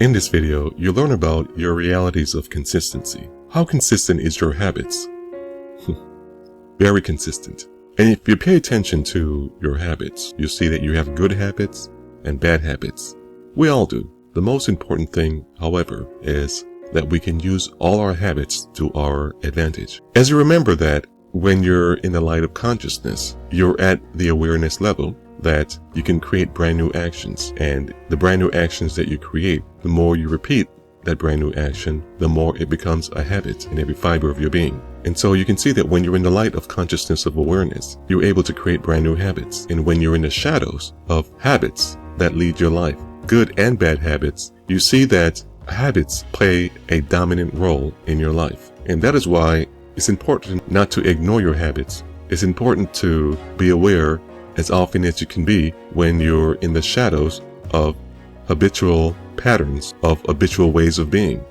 In this video, you'll learn about your realities of consistency. How consistent is your habits? Very consistent. And if you pay attention to your habits, you'll see that you have good habits and bad habits. We all do. The most important thing, however, is that we can use all our habits to our advantage. As you remember that when you're in the light of consciousness, you're at the awareness level that you can create brand new actions. And the brand new actions that you create, the more you repeat that brand new action, the more it becomes a habit in every fiber of your being. And so you can see that when you're in the light of consciousness of awareness, you're able to create brand new habits. And when you're in the shadows of habits that lead your life, good and bad habits, you see that habits play a dominant role in your life. And that is why it's important not to ignore your habits. It's important to be aware as often as you can be when you're in the shadows of habitual patterns, of habitual ways of being.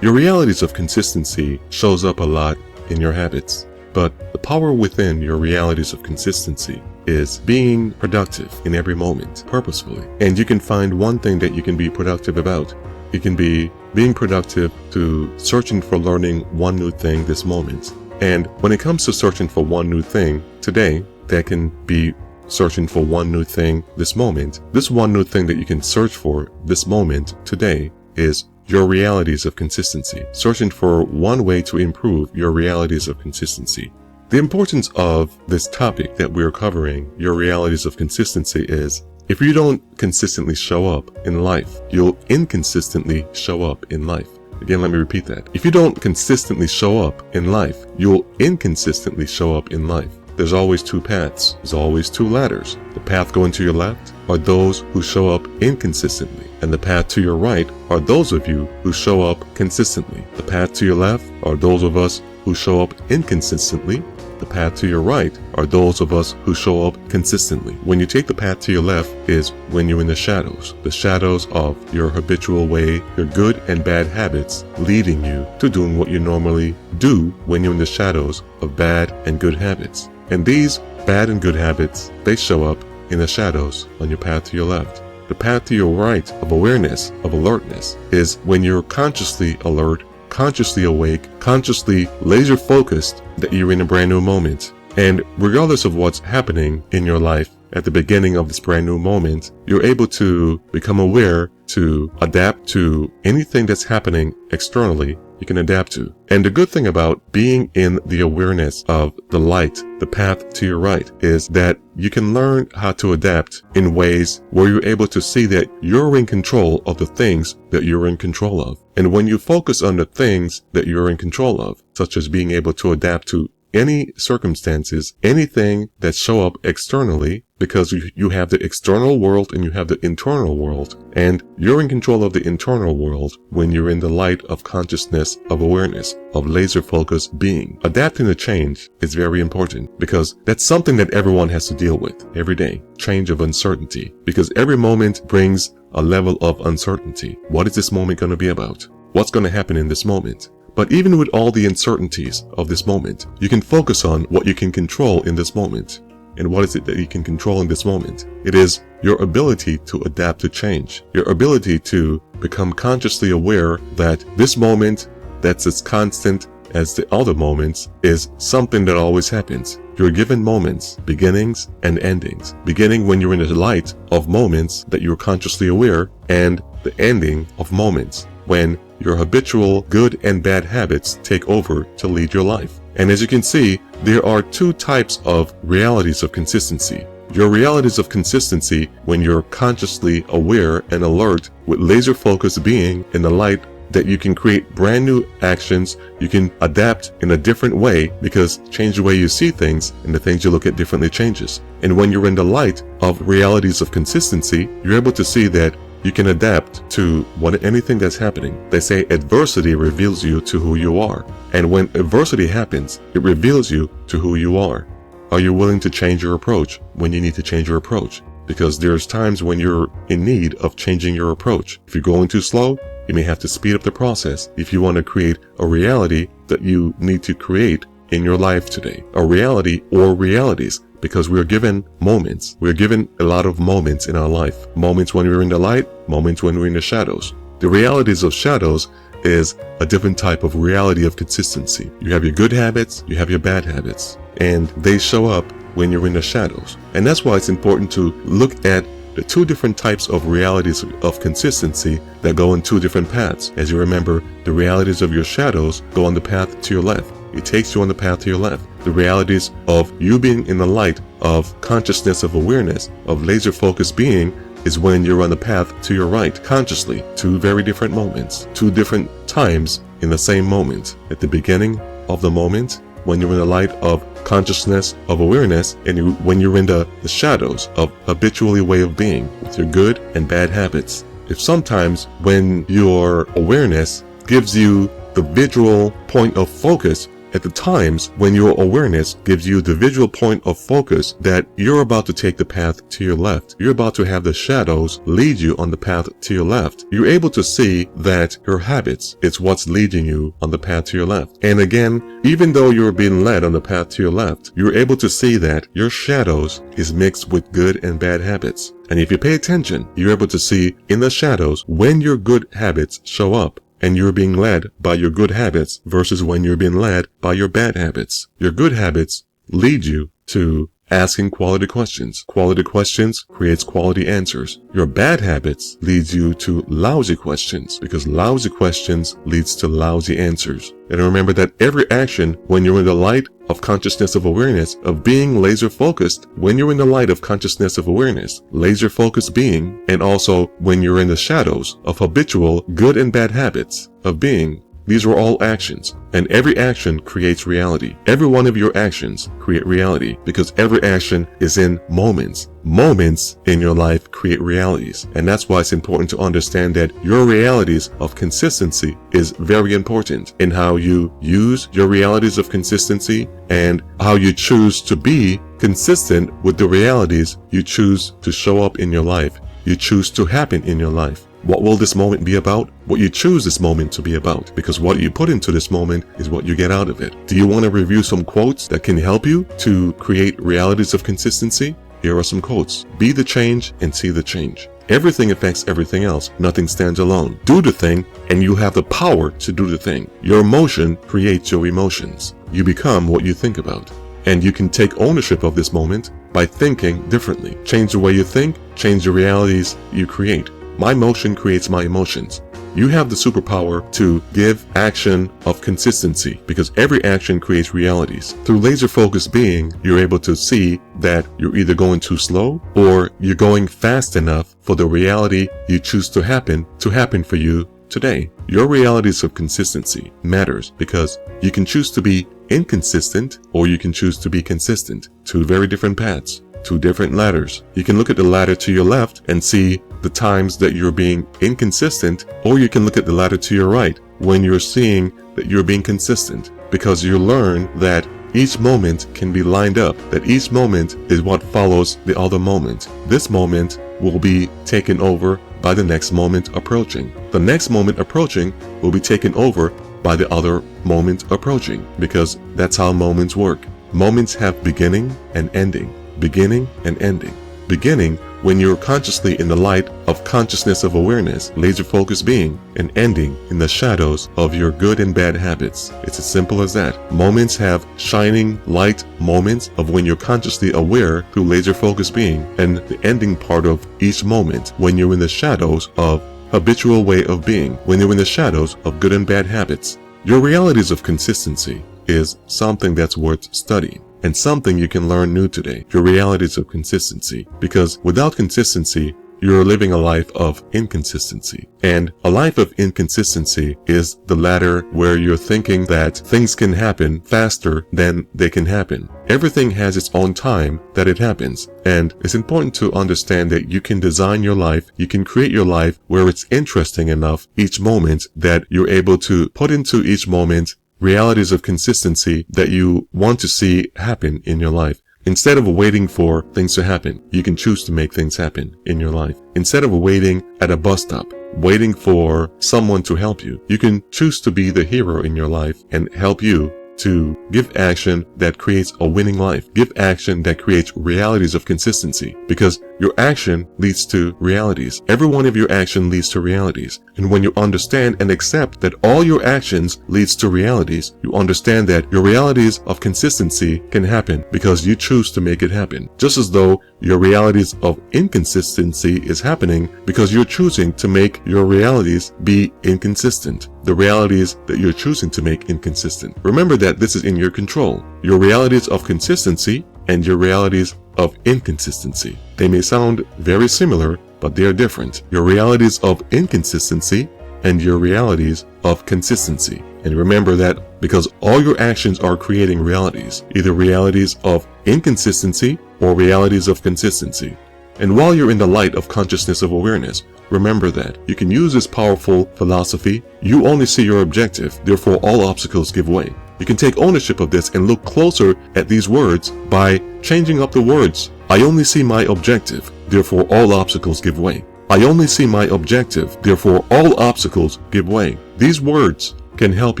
Your realities of consistency shows up a lot in your habits, but the power within your realities of consistency is being productive in every moment, purposefully. And you can find one thing that you can be productive about. You can be being productive to searching for learning one new thing this moment. And when it comes to searching for one new thing today, that can be searching for one new thing this moment. This one new thing that you can search for this moment today is your realities of consistency. Searching for one way to improve your realities of consistency. The importance of this topic that we're covering, your realities of consistency, is if you don't consistently show up in life, you'll inconsistently show up in life. Again, let me repeat that. If you don't consistently show up in life, you'll inconsistently show up in life. There's always two paths. There's always two ladders. The path going to your left are those who show up inconsistently, and the path to your right are those of you who show up consistently. The path to your left are those of us who show up inconsistently. The path to your right are those of us who show up consistently. When you take the path to your left is when you're in the shadows of your habitual way, your good and bad habits leading you to doing what you normally do when you're in the shadows of bad and good habits. And these bad and good habits, they show up in the shadows on your path to your left. The path to your right of awareness, of alertness, is when you're consciously alert, consciously awake, consciously laser focused that you're in a brand new moment. And regardless of what's happening in your life at the beginning of this brand new moment, you're able to become aware, to adapt to anything that's happening externally. You can adapt to. And the good thing about being in the awareness of the light, the path to your right, is that you can learn how to adapt in ways where you're able to see that you're in control of the things that you're in control of. And when you focus on the things that you're in control of, such as being able to adapt to any circumstances, anything that show up externally, because you have the external world and you have the internal world, and you're in control of the internal world when you're in the light of consciousness, of awareness, of laser focused being. Adapting to change is very important because that's something that everyone has to deal with every day. Change of uncertainty, because every moment brings a level of uncertainty. What is this moment going to be about? What's going to happen in this moment? But even with all the uncertainties of this moment, you can focus on what you can control in this moment. And what is it that you can control in this moment? It is your ability to adapt to change, your ability to become consciously aware that this moment that's as constant as the other moments is something that always happens. You're given moments, beginnings and endings. Beginning when you're in the light of moments that you're consciously aware, and the ending of moments when your habitual good and bad habits take over to lead your life. And as you can see, there are two types of realities of consistency. Your realities of consistency when you're consciously aware and alert with laser focused being in the light that you can create brand new actions, you can adapt in a different way because change the way you see things and the things you look at differently changes. And when you're in the light of realities of consistency, you're able to see that you can adapt to anything that's happening. They say adversity reveals you to who you are. And when adversity happens, it reveals you to who you are. Are you willing to change your approach when you need to change your approach? Because there's times when you're in need of changing your approach. If you're going too slow, you may have to speed up the process if you want to create a reality that you need to create in your life today. A reality or realities because we're given moments. We're given a lot of moments in our life. Moments when we're in the light, moments when we're in the shadows. The realities of shadows is a different type of reality of consistency. You have your good habits, you have your bad habits, and they show up when you're in the shadows. And that's why it's important to look at the two different types of realities of consistency that go in two different paths. As you remember, the realities of your shadows go on the path to your left. It takes you on the path to your left. The realities of you being in the light of consciousness, of awareness, of laser-focused being is when you're on the path to your right, consciously. Two very different moments, two different times in the same moment. At the beginning of the moment, when you're in the light of consciousness, of awareness, and when you're in the shadows of habitually way of being with your good and bad habits. If sometimes when your awareness gives you the visual point of focus, at the times when your awareness gives you the visual point of focus that you're about to take the path to your left, you're about to have the shadows lead you on the path to your left, you're able to see that your habits is what's leading you on the path to your left. And again, even though you're being led on the path to your left, you're able to see that your shadows is mixed with good and bad habits. And if you pay attention, you're able to see in the shadows when your good habits show up. And you're being led by your good habits versus when you're being led by your bad habits. Your good habits lead you to asking quality questions. Quality questions creates quality answers. Your bad habits leads you to lousy questions because lousy questions leads to lousy answers. And remember that every action when you're in the light of consciousness of awareness, of being laser focused, when you're in the light of consciousness of awareness, laser focused being, and also when you're in the shadows of habitual good and bad habits of being, these are all actions, and every action creates reality. Every one of your actions create reality because every action is in moments. Moments in your life create realities, and that's why it's important to understand that your realities of consistency is very important in how you use your realities of consistency and how you choose to be consistent with the realities you choose to show up in your life, you choose to happen in your life. What will this moment be about? What you choose this moment to be about, because what you put into this moment is what you get out of it. Do you want to review some quotes that can help you to create realities of consistency? Here are some quotes. Be the change and see the change. Everything affects everything else. Nothing stands alone. Do the thing and you have the power to do the thing. Your emotion creates your emotions. You become what you think about. And you can take ownership of this moment by thinking differently. Change the way you think, change the realities you create. My motion creates my emotions. You have the superpower to give action of consistency because every action creates realities. Through laser focused being, you're able to see that you're either going too slow or you're going fast enough for the reality you choose to happen for you today. Your realities of consistency matters because you can choose to be inconsistent or you can choose to be consistent. Two very different paths. Two different ladders. You can look at the ladder to your left and see the times that you're being inconsistent, or you can look at the ladder to your right when you're seeing that you're being consistent, because you learn that each moment can be lined up, that each moment is what follows the other moment. This moment will be taken over by the next moment approaching. The next moment approaching will be taken over by the other moment approaching, because that's how moments work. Moments have beginning and ending. Beginning and ending. Beginning when you're consciously in the light of consciousness of awareness, laser focused being, and ending in the shadows of your good and bad habits. It's as simple as that. Moments have shining light moments of when you're consciously aware through laser focused being, and the ending part of each moment when you're in the shadows of habitual way of being, when you're in the shadows of good and bad habits. Your realities of consistency is something that's worth studying. And something you can learn new today, your realities of consistency. Because without consistency, you're living a life of inconsistency. And a life of inconsistency is the ladder where you're thinking that things can happen faster than they can happen. Everything has its own time that it happens. And it's important to understand that you can design your life, you can create your life where it's interesting enough each moment that you're able to put into each moment realities of consistency that you want to see happen in your life. Instead of waiting for things to happen, you can choose to make things happen in your life. Instead of waiting at a bus stop, waiting for someone to help you, you can choose to be the hero in your life and help you to give action that creates a winning life. Give action that creates realities of consistency, because your action leads to realities. Every one of your action leads to realities. And when you understand and accept that all your actions leads to realities, you understand that your realities of consistency can happen because you choose to make it happen. Just as though your realities of inconsistency is happening because you're choosing to make your realities be inconsistent. The realities that you're choosing to make inconsistent. Remember that this is in your control. Your realities of consistency and your realities of inconsistency. They may sound very similar, but they are different. Your realities of inconsistency and your realities of consistency. And remember that because all your actions are creating realities, either realities of inconsistency or realities of consistency. And while you're in the light of consciousness of awareness, remember that you can use this powerful philosophy. You only see your objective, therefore all obstacles give way. You can take ownership of this and look closer at these words by changing up the words. I only see my objective, therefore all obstacles give way. I only see my objective, therefore all obstacles give way. These words can help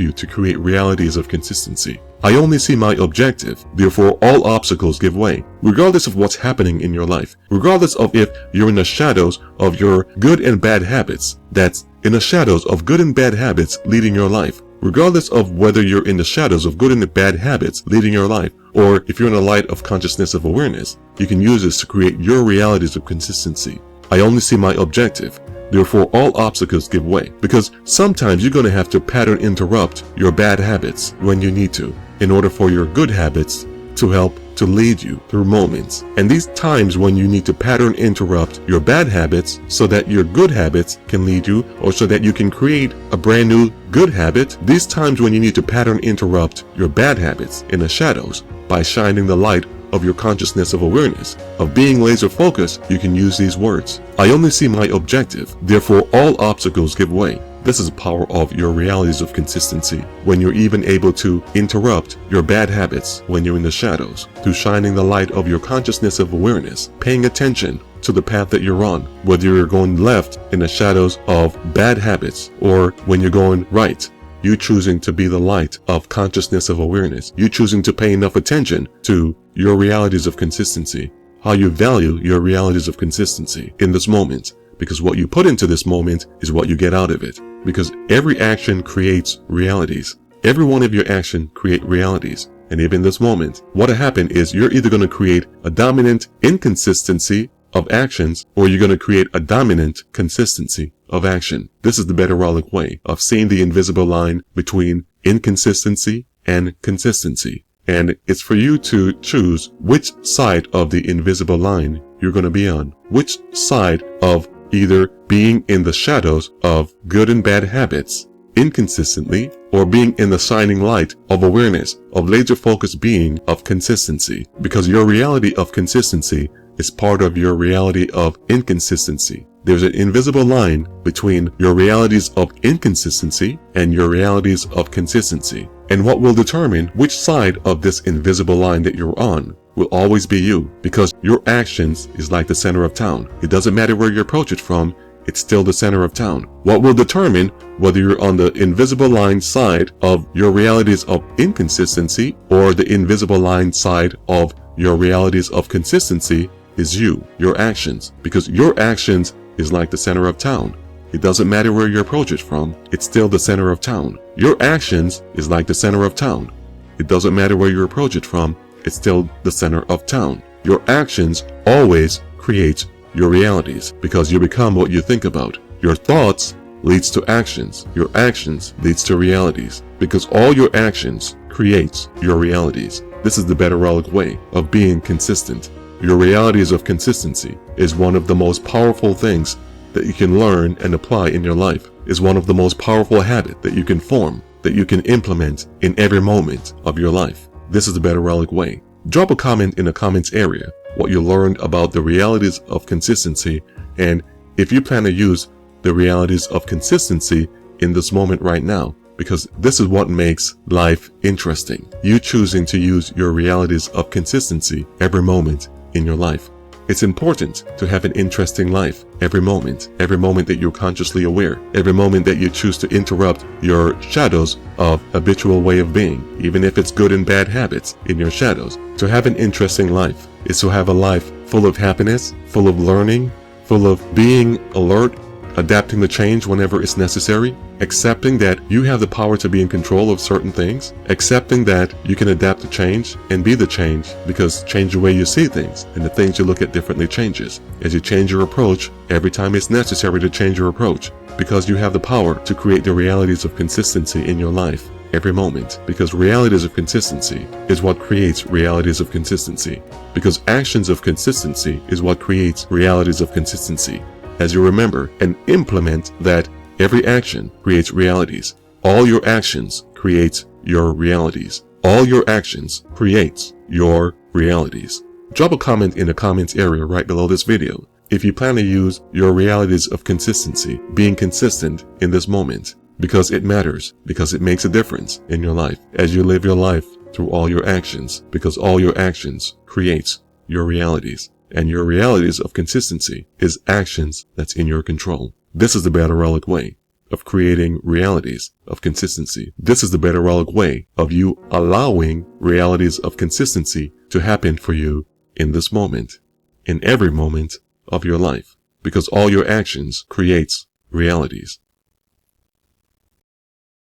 you to create realities of consistency. I only see my objective, therefore all obstacles give way. Regardless of what's happening in your life, regardless of if you're in the shadows of your good and bad habits, that's in the shadows of good and bad habits leading your life, regardless of whether you're in the shadows of good and bad habits leading your life, or if you're in the light of consciousness of awareness, you can use this to create your realities of consistency. I only see my objective, therefore all obstacles give way. Because sometimes you're going to have to pattern interrupt your bad habits when you need to, in order for your good habits to help to lead you through moments. And these times when you need to pattern interrupt your bad habits so that your good habits can lead you, or so that you can create a brand new good habit, these times when you need to pattern interrupt your bad habits in the shadows by shining the light of your consciousness of awareness, of being laser focused, you can use these words. I only see my objective, therefore all obstacles give way. This is the power of your realities of consistency, when you're even able to interrupt your bad habits when you're in the shadows, through shining the light of your consciousness of awareness, paying attention to the path that you're on, whether you're going left in the shadows of bad habits or when you're going right. You choosing to be the light of consciousness of awareness. You choosing to pay enough attention to your realities of consistency, how you value your realities of consistency in this moment. Because what you put into this moment is what you get out of it. Because every action creates realities. Every one of your actions create realities. And even in this moment, what will happen is you're either going to create a dominant inconsistency of actions, or you're going to create a dominant consistency of action. This is the Betarolic way of seeing the invisible line between inconsistency and consistency. And it's for you to choose which side of the invisible line you're going to be on. Which side of either being in the shadows of good and bad habits inconsistently, or being in the shining light of awareness, of laser focused being of consistency. Because your reality of consistency is part of your reality of inconsistency. There's an invisible line between your realities of inconsistency and your realities of consistency. And what will determine which side of this invisible line that you're on will always be you, because your actions is like the center of town. It doesn't matter where you approach it from, it's still the center of town. What will determine whether you're on the invisible line side of your realities of inconsistency or the invisible line side of your realities of consistency is you, your actions, because your actions is like the center of town. It doesn't matter where you approach it from, it's still the center of town. Your actions is like the center of town. It doesn't matter where you approach it from, it's still the center of town. Your actions always create your realities, because you become what you think about. Your thoughts leads to actions. Your actions leads to realities, because all your actions creates your realities. This is the Betarolic way of being consistent. Your realities of consistency is one of the most powerful things that you can learn and apply in your life. Is one of the most powerful habits that you can form, that you can implement in every moment of your life. This is the Betarolic way. Drop a comment in the comments area what you learned about the realities of consistency, and if you plan to use the realities of consistency in this moment right now, because this is what makes life interesting. You choosing to use your realities of consistency every moment in your life. It's important to have an interesting life every moment that you're consciously aware, every moment that you choose to interrupt your shadows of habitual way of being, even if it's good and bad habits in your shadows. To have an interesting life is to have a life full of happiness, full of learning, full of being alert, adapting to change whenever it's necessary, accepting that you have the power to be in control of certain things, accepting that you can adapt to change and be the change, because change the way you see things and the things you look at differently changes. As you change your approach, every time it's necessary to change your approach, because you have the power to create the realities of consistency in your life every moment, because realities of consistency is what creates realities of consistency, because actions of consistency is what creates realities of consistency. As you remember and implement that, every action creates realities. All your actions create your realities. All your actions create your realities. Drop a comment in the comments area right below this video if you plan to use your realities of consistency, being consistent in this moment, because it matters, because it makes a difference in your life as you live your life through all your actions, because all your actions create your realities. And your realities of consistency is actions that's in your control. This is the Betterolic way of creating realities of consistency. This is the Betterolic way of you allowing realities of consistency to happen for you in this moment, in every moment of your life, because all your actions creates realities.